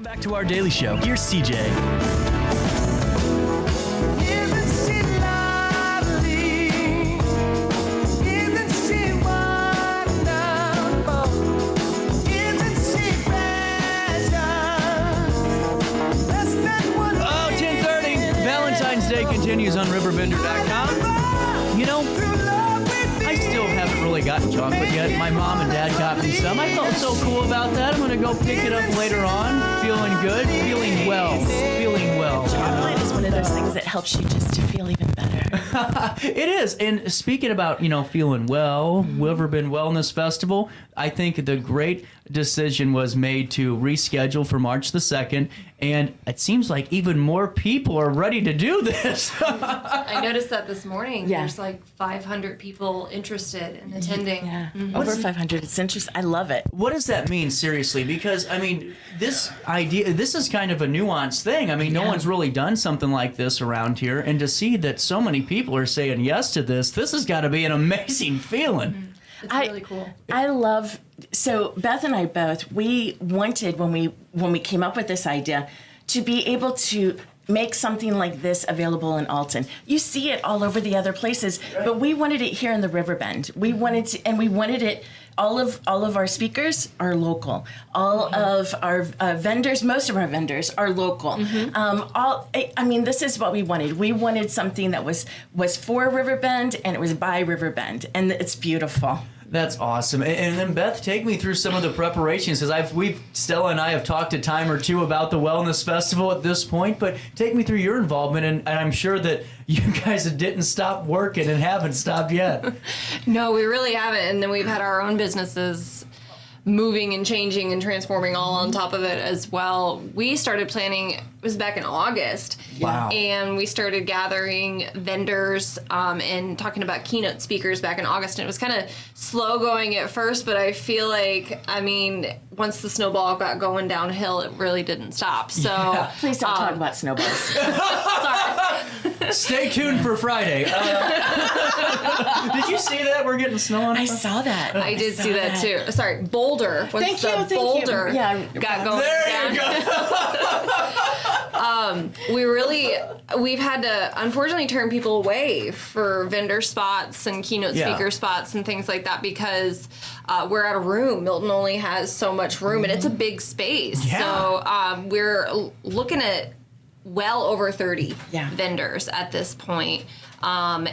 Back to our daily show. Here's CJ. Isn't she lovely? Isn't she wonderful? Isn't she precious? Less than one. Oh, 10:30. Valentine's Day continues on RiverBender.com. You know, I still haven't really gotten chocolate yet. My mom and dad got me some. I felt so cool about that. I'm going to go pick it up later on. Feeling good, feeling well. Chocolate is one of those things that helps you just to feel even better. It is. And speaking about, feeling well, Riverbend Wellness Festival, I think the great decision was made to reschedule for March the 2nd. And it seems like even more people are ready to do this. I noticed that this morning. Yeah. There's like 500 people interested in attending. Yeah, over 500. It's interesting. I love it. What does that mean, seriously? Because, this is kind of a nuanced thing. No one's really done something like this around here. And to see that so many people are saying yes to this has got to be an amazing feeling. It's really cool. So Beth and I both, we wanted, when we came up with this idea, to be able to make something like this available in Alton. You see it all over the other places, but we wanted it here in the Riverbend. We wanted it. All of our speakers are local. All of our vendors, most of our vendors are local. This is what we wanted. We wanted something that was for Riverbend and it was by Riverbend, and it's beautiful. That's awesome. And then Beth, take me through some of the preparations, because Stella and I have talked a time or two about the Wellness Festival at this point, but take me through your involvement, and I'm sure that you guys didn't stop working and haven't stopped yet. No, we really haven't. And then we've had our own businesses moving and changing and transforming all on top of it as well. We started planning, it was back in August. Wow. And we started gathering vendors and talking about keynote speakers back in August. And it was kind of slow going at first, but I feel like, once the snowball got going downhill, it really didn't stop. So Please don't talk about snowballs. sorry. Stay tuned for Friday. Did you see that? We're getting snow on I us? saw that. I did see that too. Sorry, Boulder. Thank you. Boulder Yeah, got going There you down. go. We've had to unfortunately turn people away for vendor spots and keynote speaker spots and things like that because we're out of room. Milton only has so much room and it's a big space. Yeah. So we're looking at well over 30 vendors at this point. Because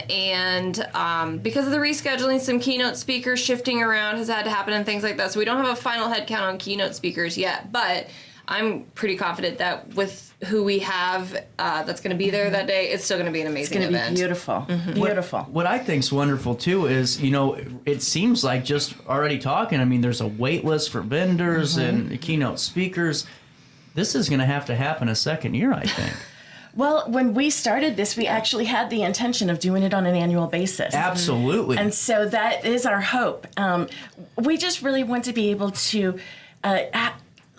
of the rescheduling, some keynote speakers shifting around has had to happen and things like that. So we don't have a final head count on keynote speakers yet, but I'm pretty confident that with who we have that's going to be there that day, it's still going to be an amazing event. It's going to be beautiful. Beautiful. What I think's wonderful too is, it seems like just already talking, there's a wait list for vendors and keynote speakers. This is going to have to happen a second year, I think. Well, when we started this, we actually had the intention of doing it on an annual basis. Absolutely. And so that is our hope. We just really want to be able to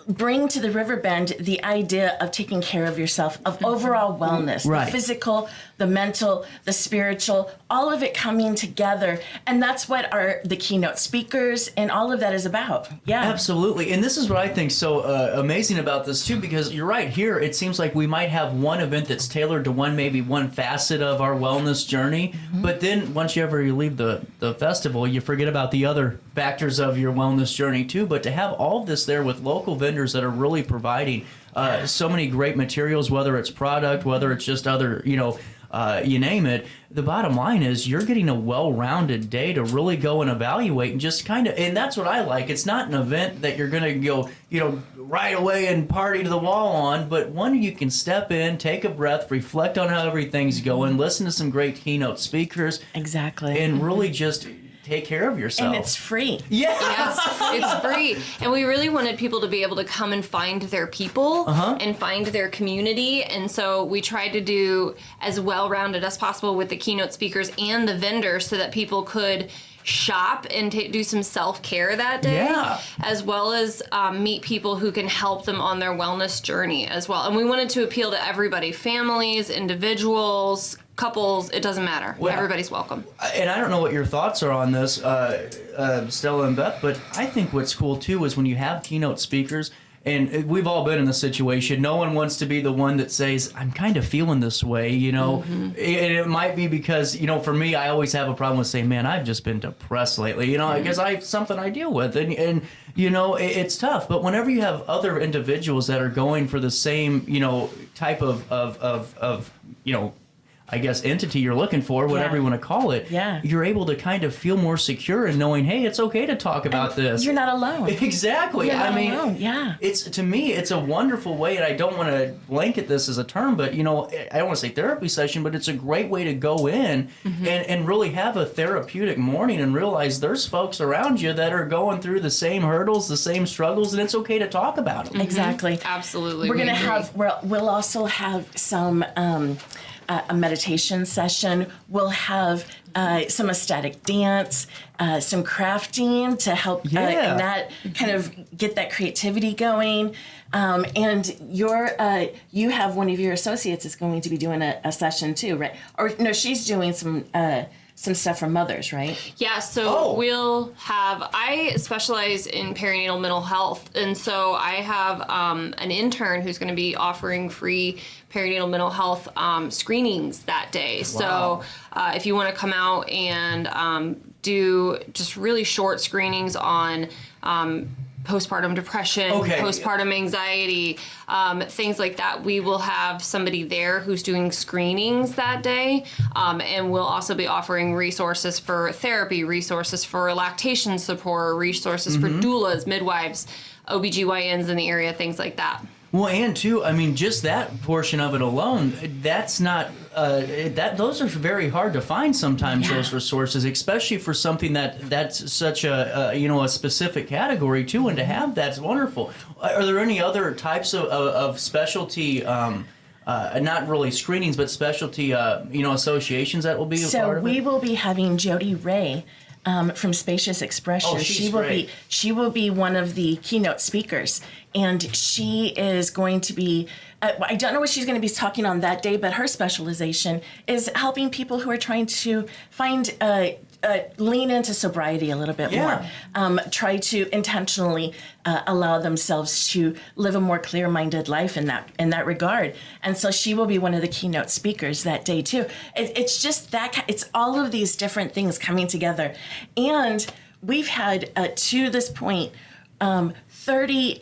bring to the Riverbend the idea of taking care of yourself, of overall wellness, Right. the physical, the mental, the spiritual, all of it coming together. And that's what the keynote speakers and all of that is about. Yeah. Absolutely. And this is what I think so amazing about this too, because you're right, here it seems like we might have one event that's tailored to maybe one facet of our wellness journey, but then once you leave the festival, you forget about the other factors of your wellness journey too. But to have all of this there with local vendors that are really providing so many great materials, whether it's product, whether it's just other, you name it, the bottom line is you're getting a well-rounded day to really go and evaluate and just and that's what I like. It's not an event that you're going to go, right away and party to the wall on, but one you can step in, take a breath, reflect on how everything's going, listen to some great keynote speakers. Exactly. And really just take care of yourself. And it's free. Yes. It's free. And we really wanted people to be able to come and find their people and find their community. And so we tried to do as well-rounded as possible with the keynote speakers and the vendors so that people could shop and do some self-care that day, as well as meet people who can help them on their wellness journey as well. And we wanted to appeal to everybody, families, individuals, couples, it doesn't matter. Well, everybody's welcome. And I don't know what your thoughts are on this, Stella and Beth, but I think what's cool too is when you have keynote speakers and we've all been in this situation. No one wants to be the one that says, I'm kind of feeling this way, you know. And it might be because, you know, for me, I always have a problem with saying, man, I've just been depressed lately, you know, because something I deal with, and you know, it's tough. But whenever you have other individuals that are going for the same, you know, type of you know, I guess entity you're looking for, whatever you want to call it, you're able to kind of feel more secure in knowing, hey, it's okay to talk about this. You're not alone. Exactly. You're not I mean, alone. it's, to me, it's a wonderful way, and I don't want to blanket this as a term, but, you know, I don't want to say therapy session, but it's a great way to go in and really have a therapeutic morning and realize there's folks around you that are going through the same hurdles, the same struggles, and it's okay to talk about them. Exactly. Absolutely. We're we going to agree. have, we'll also have some, a meditation session. We'll have some estatic dance, some crafting to help and that kind of get that creativity going. And you have one of your associates is going to be doing a session too, right? Or no, she's doing some stuff for mothers, right? Yeah, so we'll have, I specialize in perinatal mental health, and so I have an intern who's going to be offering free perinatal mental health screenings that day. Wow. So if you want to come out and do just really short screenings on postpartum depression, postpartum anxiety, things like that. We will have somebody there who's doing screenings that day, and we'll also be offering resources for therapy, resources for lactation support, resources for doulas, midwives, OBGYNs in the area, things like that. Well, and too, I mean, just that portion of it alone, that's not, those are very hard to find sometimes, those resources, especially for something that's such a, you know, a specific category too, and to have that's wonderful. Are there any other types of specialty, not really screenings, but specialty, you know, associations that will be a part of it? So we will be having Jody Ray from Spacious Expression. She will be one of the keynote speakers, and she is going to be. I don't know what she's going to be talking on that day, but her specialization is helping people who are trying to find. Lean into sobriety a little bit more. Try to intentionally allow themselves to live a more clear-minded life in that regard. And so she will be one of the keynote speakers that day too. It's just that it's all of these different things coming together, and we've had to this point. 30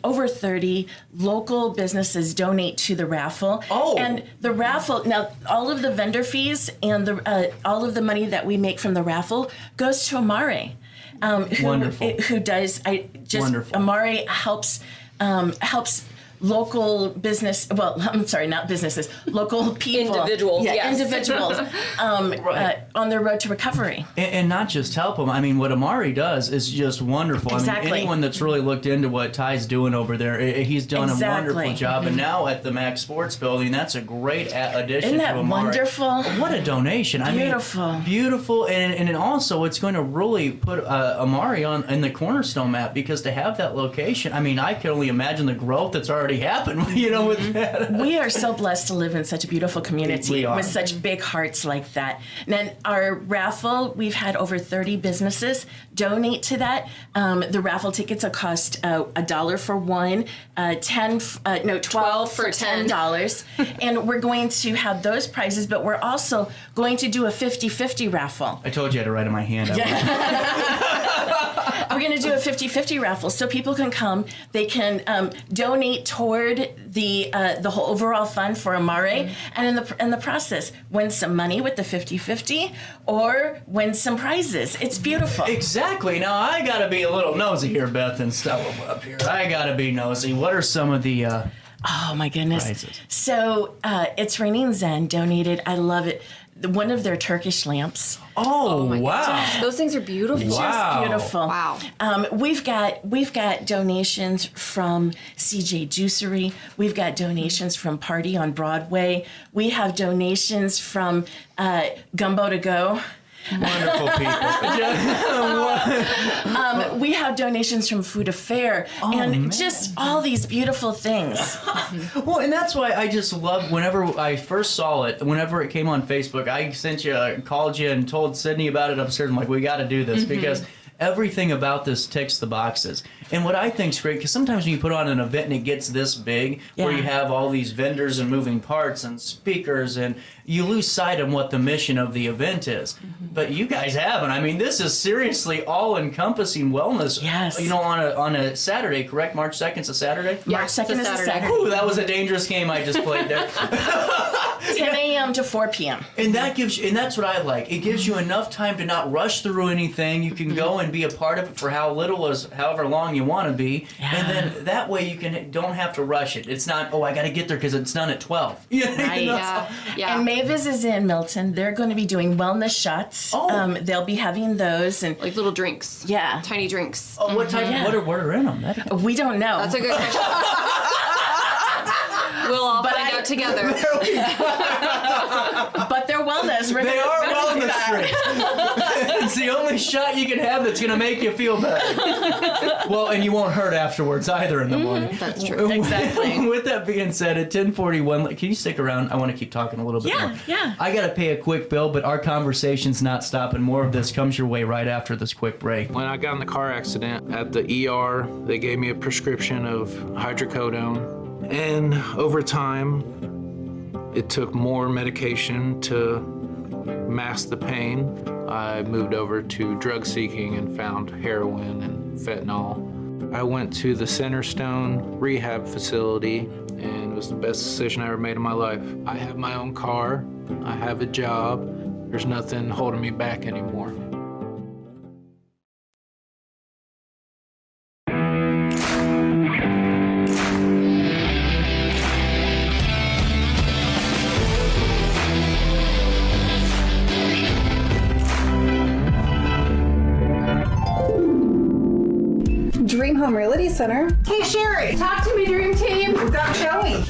local businesses donate to the raffle. And the raffle, now all of the vendor fees and all of the money that we make from the raffle goes to Amare. Who does, Wonderful. Amare helps local business, well, I'm sorry, not businesses, local people. Individuals, individuals on their road to recovery. And not just help them. I mean, what Amari does is just wonderful. Exactly. I mean, anyone that's really looked into what Ty's doing over there, he's done a wonderful job. And now at the Mac Sports Building, that's a great addition Isn't that to Amari. wonderful? What a donation. Beautiful. I mean, beautiful. And also, it's going to really put Amari in the cornerstone map, because to have that location, I mean, I can only imagine the growth that's already happened, you know, with that. We are so blessed to live in such a beautiful community with such big hearts like that. And then our raffle, we've had over 30 businesses donate to that. The raffle tickets will cost $1 for one, 12 for $10. And we're going to have those prizes, but we're also going to do a 50-50 raffle. I told you I had to write in my hand. We're going to do a 50-50 raffle, so people can come. They can donate toward the whole overall fund for Amare, and in the process, win some money with the 50-50, or win some prizes. It's beautiful. Exactly. Now I got to be a little nosy here, Beth and Stella up here. I got to be nosy. What are some of the? Oh my goodness! Prizes? So It's Raining Zen donated. I love it. One of their Turkish lamps. Oh my wow! gosh, those things are beautiful. Wow. Just beautiful. Wow. We've got donations from CJ Juicery. We've got donations from Party on Broadway. We have donations from Gumbo to Go. Wonderful people. We have donations from Food Affair, just all these beautiful things. Well, and that's why I just love, whenever I first saw it, whenever it came on Facebook, I called you and told Sydney about it upstairs. I'm like, we got to do this, because everything about this ticks the boxes. And what I think's great, because sometimes when you put on an event and it gets this big, where you have all these vendors and moving parts and speakers, and you lose sight of what the mission of the event is. But you guys haven't. I mean, this is seriously all-encompassing wellness. Yes. You know, on a Saturday, correct? March 2nd's a Saturday? March 2nd is a Saturday. Ooh, that was a dangerous game I just played there. 10 a.m. to 4 p.m. And that's what I like. It gives you enough time to not rush through anything. You can go and be a part of it for however long you want to be, and then that way you don't have to rush it. It's not, I got to get there because it's done at 12. Right. Yeah. And Mavis is in Milton. They're going to be doing wellness shots. They'll be having those and Like little drinks. Yeah. Tiny drinks. Oh, what type? Yeah. What are in them? we don't know. That's a good question. We'll all find out together. But they're wellness. They are wellness drinks. It's the only shot you can have that's going to make you feel better. Well, and you won't hurt afterwards either in the morning. That's true. Exactly. With that being said, at 10:41, can you stick around? I want to keep talking a little bit more. Yeah. I got to pay a quick bill, but our conversation's not stopping. More of this comes your way right after this quick break. When I got in the car accident at the ER, they gave me a prescription of hydrocodone. And over time, it took more medication to mask the pain. I moved over to drug seeking and found heroin and fentanyl. I went to the Centerstone rehab facility, and it was the best decision I ever made in my life. I have my own car. I have a job. There's nothing holding me back anymore. Dream Home Realty Center. Hey, Sherry. Talk to me, Dream Team. We've got Joey.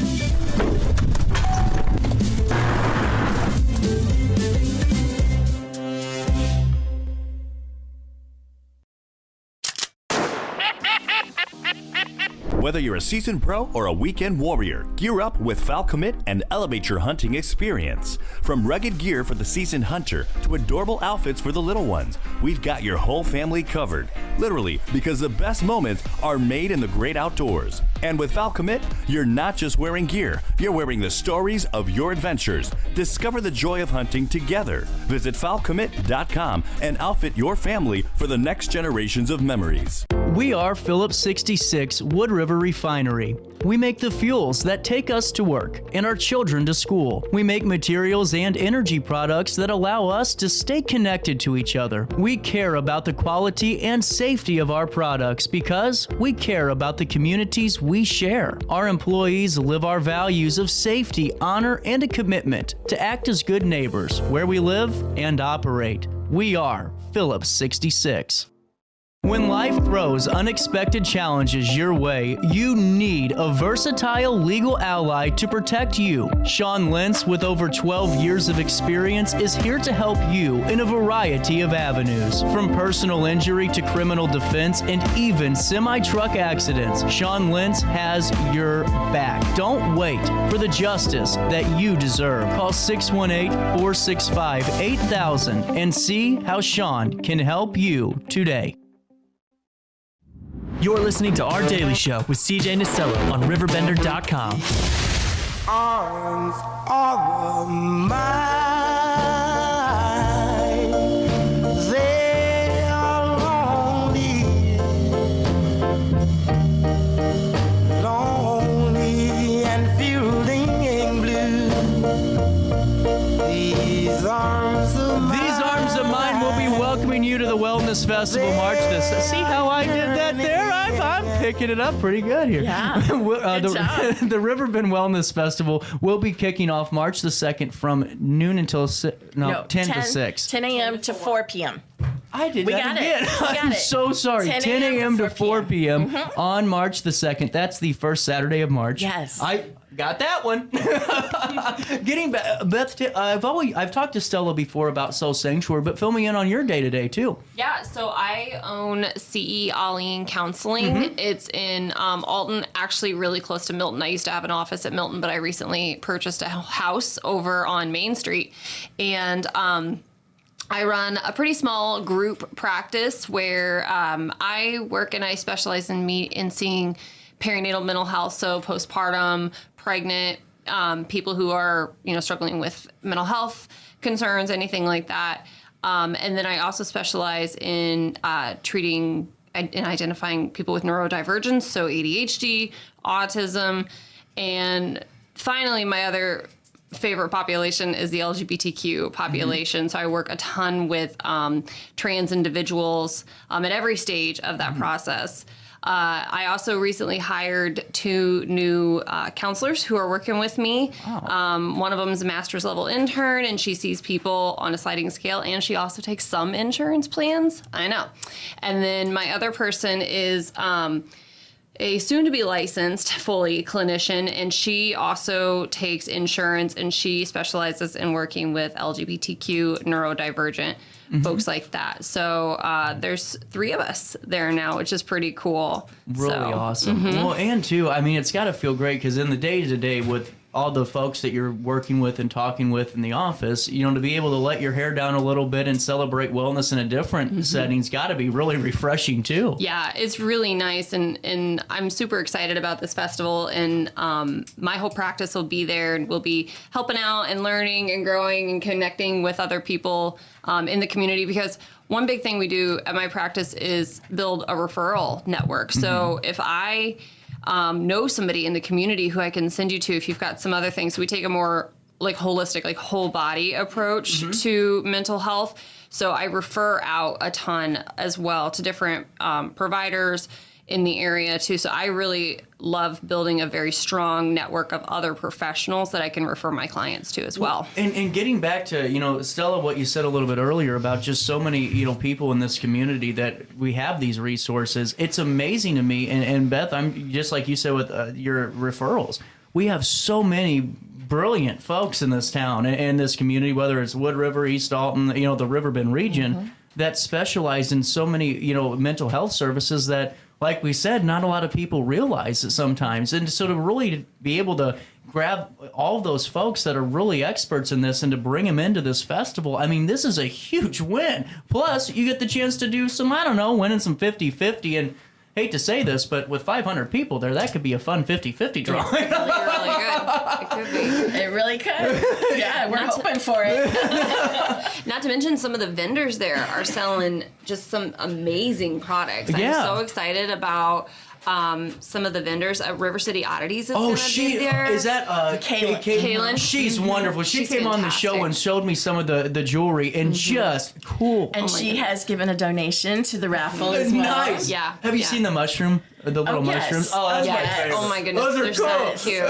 Whether you're a seasoned pro or a weekend warrior, gear up with Falcommit and elevate your hunting experience. From rugged gear for the seasoned hunter to adorable outfits for the little ones, we've got your whole family covered. Literally, because the best moments are made in the great outdoors. And with Falcommit, you're not just wearing gear, you're wearing the stories of your adventures. Discover the joy of hunting together. Visit Falcommit.com and outfit your family for the next generations of memories. We are Phillips 66 Wood River Refinery. We make the fuels that take us to work and our children to school. We make materials and energy products that allow us to stay connected to each other. We care about the quality and safety of our products because we care about the communities we share. Our employees live our values of safety, honor, and a commitment to act as good neighbors where we live and operate. We are Phillips 66. When life throws unexpected challenges your way, you need a versatile legal ally to protect you. Sean Lentz, with over 12 years of experience, is here to help you in a variety of avenues. From personal injury to criminal defense and even semi-truck accidents, Sean Lentz has your back. Don't wait for the justice that you deserve. Call 618-465-8000 and see how Sean can help you today. You're listening to Our Daily Show with CJ Nacella on RiverBender.com. Arms are mine. They are lonely, lonely and feeling blue. These arms of mine will be welcoming you to the Wellness Festival March this. See how I did that there? I'm picking it up pretty good here. Yeah. Good job. The Riverbend Wellness Festival will be kicking off March the 2nd from noon until 10 to 6. 10 a.m. to 4 p.m. I did We that got again. it. We got I'm it. so sorry. 10 a.m. to 4 p.m. On March the 2nd. That's the first Saturday of March. Yes. I got that one. Getting back, Beth, I've talked to Stella before about Soul Sanctuary, but fill me in on your day-to-day too. Yeah, so I own CE Alling Counseling. It's in Alton, actually really close to Milton. I used to have an office at Milton, but I recently purchased a house over on Main Street. And I run a pretty small group practice where I work and I specialize in seeing perinatal mental health, so postpartum, pregnant, people who are struggling with mental health concerns, anything like that. And then I also specialize in treating and identifying people with neurodivergence, so ADHD, autism, and finally my other favorite population is the LGBTQ population. So I work a ton with trans individuals at every stage of that process. I also recently hired 2 new counselors who are working with me. Wow. One of them is a master's level intern, and she sees people on a sliding scale, and she also takes some insurance plans. I know. And then my other person is a soon-to-be licensed fully clinician, and she also takes insurance, and she specializes in working with LGBTQ neurodivergent folks like that. So there's 3 of us there now, which is pretty cool. Really awesome. Well, and too, I mean, it's got to feel great because in the day-to-day with all the folks that you're working with and talking with in the office, to be able to let your hair down a little bit and celebrate wellness in a different setting's got to be really refreshing too. Yeah, it's really nice, and I'm super excited about this festival, and my whole practice will be there, and we'll be helping out and learning and growing and connecting with other people in the community, because one big thing we do at my practice is build a referral network. So if I know somebody in the community who I can send you to if you've got some other things. So we take a more holistic, whole body approach to mental health. So I refer out a ton as well to different providers in the area too. So I really love building a very strong network of other professionals that I can refer my clients to as well. And getting back to, Stella, what you said a little bit earlier about just so many, people in this community that we have these resources. It's amazing to me. And Beth, I'm just like you said with your referrals. We have so many brilliant folks in this town and this community, whether it's Wood River, East Alton, the Riverbend region, that specialize in so many, mental health services that, like we said, not a lot of people realize it sometimes. And so to really be able to grab all those folks that are really experts in this and to bring them into this festival, I mean, this is a huge win. Plus, you get the chance to do some, winning some 50-50. And hate to say this, but with 500 people there, that could be a fun 50-50 draw. Really, really good. It could be. It really could. Yeah, we're hoping for it. Not to mention some of the vendors there are selling just some amazing products. Yeah. I'm so excited about some of the vendors. River City Oddities is going to be there. Is that Kaylin? She's wonderful. She She's came on the show and showed me some of the jewelry and just cool. And she has given a donation to the raffle as well. Nice. Yeah. Have you seen the mushroom? The little mushrooms? Oh, that's my favorite. Oh my goodness, Those are they're cool. so cute.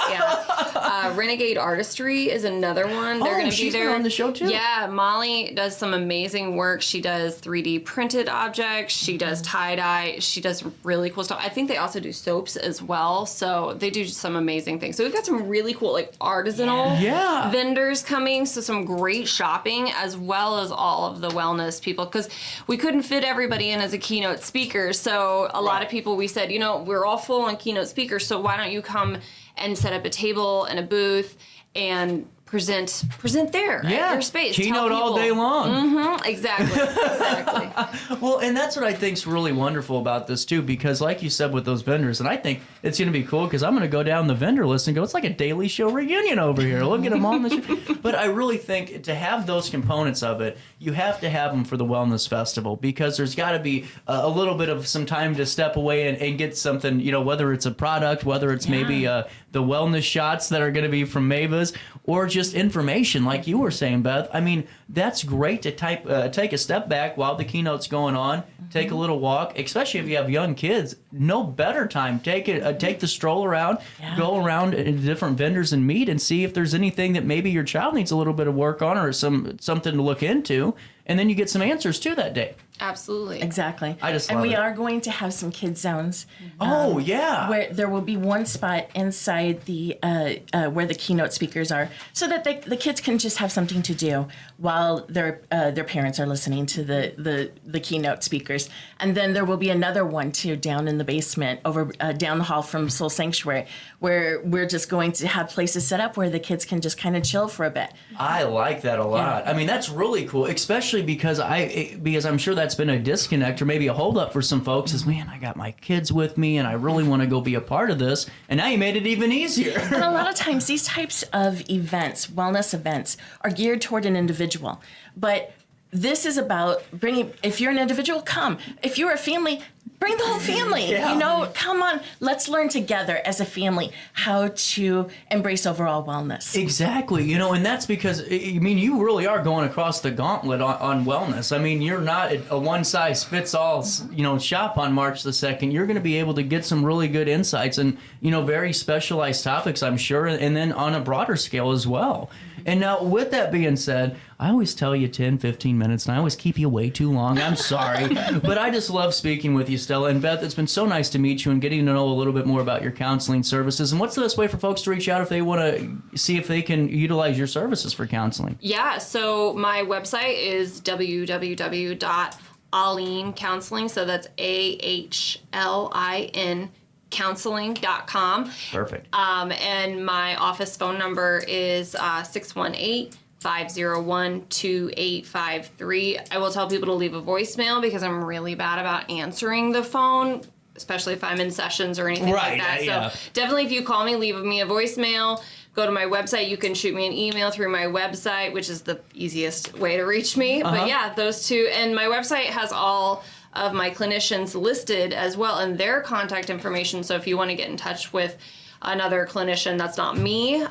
Yeah. Renegade Artistry is another one. They're going to be she's there. been on the show too. Yeah, Molly does some amazing work. She does 3D printed objects. She does tie-dye. She does really cool stuff. I think they also do soaps as well. So they do some amazing things. So we've got some really cool artisanal vendors coming. So some great shopping as well as all of the wellness people, because we couldn't fit everybody in as a keynote speaker. So a lot of people, we said, we're all full on keynote speakers. So why don't you come and set up a table and a booth and present there at your space. Keynote all day long. Exactly. Well, and that's what I think's really wonderful about this too, because like you said with those vendors, and I think it's going to be cool because I'm going to go down the vendor list and go, it's like a Daily Show reunion over here. Look at them on the show. But I really think to have those components of it, you have to have them for the Wellness Festival, because there's got to be a little bit of some time to step away and get something, whether it's a product, whether it's maybe the wellness shots that are going to be from Mavis, or just information like you were saying, Beth. I mean, that's great to take a step back while the keynote's going on, take a little walk, especially if you have young kids. No better time. Take the stroll around, go around to different vendors and meet and see if there's anything that maybe your child needs a little bit of work on or something to look into. And then you get some answers too that day. Absolutely. Exactly. I just and love we it. are going to have some kid zones. Oh, yeah. Where there will be one spot inside the where the keynote speakers are, so that the kids can just have something to do while their parents are listening to the keynote speakers. And then there will be another one too down in the basement, over down the hall from Soul Sanctuary, where we're just going to have places set up where the kids can just kind of chill for a bit. I like that a lot. I mean, that's really cool, especially because I'm sure that's been a disconnect or maybe a holdup for some folks. Is, man, I got my kids with me and I really want to go be a part of this, and now you made it even easier. And a lot of times these types of events, wellness events, are geared toward an individual. But this is about bringing, if you're an individual, come. If you're a family, bring the whole family. Yeah. You know, come on, let's learn together as a family how to embrace overall wellness. Exactly, you know, and that's because, I mean, you really are going across the gauntlet on wellness. I mean, you're not a one-size-fits-all, you know, shop on March the 2nd. You're going to be able to get some really good insights and, you know, very specialized topics, I'm sure, and then on a broader scale as well. And now, with that being said, I always tell you 10, 15 minutes, and I always keep you way too long. I'm sorry. But I just love speaking with you, Stella. And Beth, it's been so nice to meet you and getting to know a little bit more about your counseling services. And what's the best way for folks to reach out if they want to see if they can utilize your services for counseling? Yeah, so my website is www.Ahlin Counseling, so that's AHLIN counseling.com. Perfect. And my office phone number is 618-501-2853. I will tell people to leave a voicemail because I'm really bad about answering the phone, especially if I'm in sessions or anything like that. Yeah. So definitely if you call me, leave me a voicemail. Go to my website. You can shoot me an email through my website, which is the easiest way to reach me. But yeah, those two. And my website has all of my clinicians listed as well and their contact information. So if you want to get in touch with another clinician that's not me,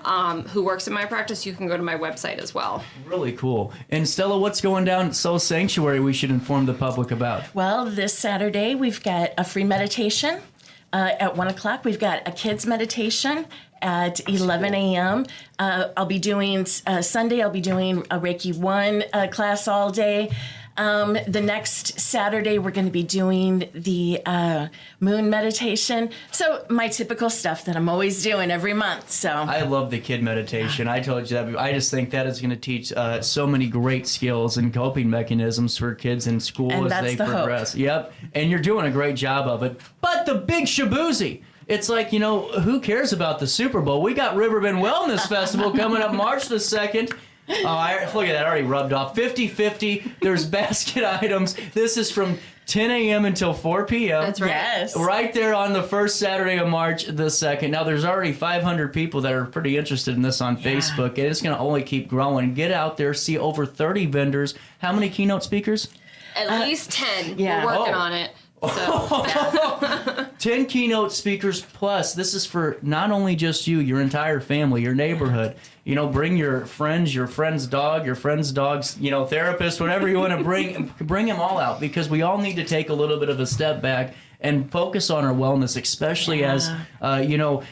who works in my practice, you can go to my website as well. Really cool. And Stella, what's going down at Soul Sanctuary we should inform the public about? Well, this Saturday we've got a free meditation at 1 o'clock. We've got a kids meditation at 11 a.m. I'll be doing, Sunday I'll be doing a Reiki 1 class all day. The next Saturday, we're going to be doing the moon meditation. So my typical stuff that I'm always doing every month. So I love the kid meditation. I told you that. I just think that is going to teach so many great skills and coping mechanisms for kids in school And as that's they the hope. progress. Yep. And you're doing a great job of it. But the big shaboozy. It's like, you know, who cares about the Super Bowl? We got Riverbend Wellness Festival coming up March the 2nd. Oh, look at that, already rubbed off. 50-50, there's basket items. This is from 10 a.m. until 4 p.m. That's right. yes. Right there on the first Saturday of March the 2nd. Now, there's already 500 people that are pretty interested in this on Facebook, and it's going to only keep growing. Get out there, see over 30 vendors. How many keynote speakers? At least 10. Yeah. We're working Oh. on it. So 10 keynote speakers plus. This is for not only just you, your entire family, your neighborhood. You know, bring your friend's dog, your friend's dog's, you know, therapist, whatever you want to bring them all out, because we all need to take a little bit of a step back and focus on our wellness, especially as, you know,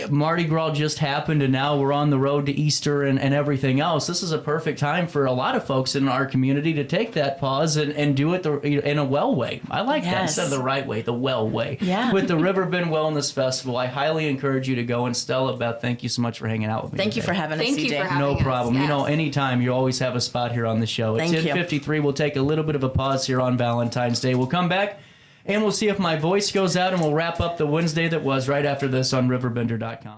Mardi Gras just happened, and now we're on the road to Easter and everything else. This is a perfect time for a lot of folks in our community to take that pause and do it in a well way. I like that Yes. instead of the right way, the well way. Yeah. With the Riverbend Wellness Festival, I highly encourage you to go. And Stella, Beth, thank you so much for hanging out with me. Thank you today. for having us, Thank you CJ. for having No us. problem. You know, Yes. anytime, you always have a spot here on the show. At Thank you. 10:53, we'll take a little bit of a pause here on Valentine's Day. We'll come back and we'll see if my voice goes out, and we'll wrap up the Wednesday that was right after this on RiverBender.com.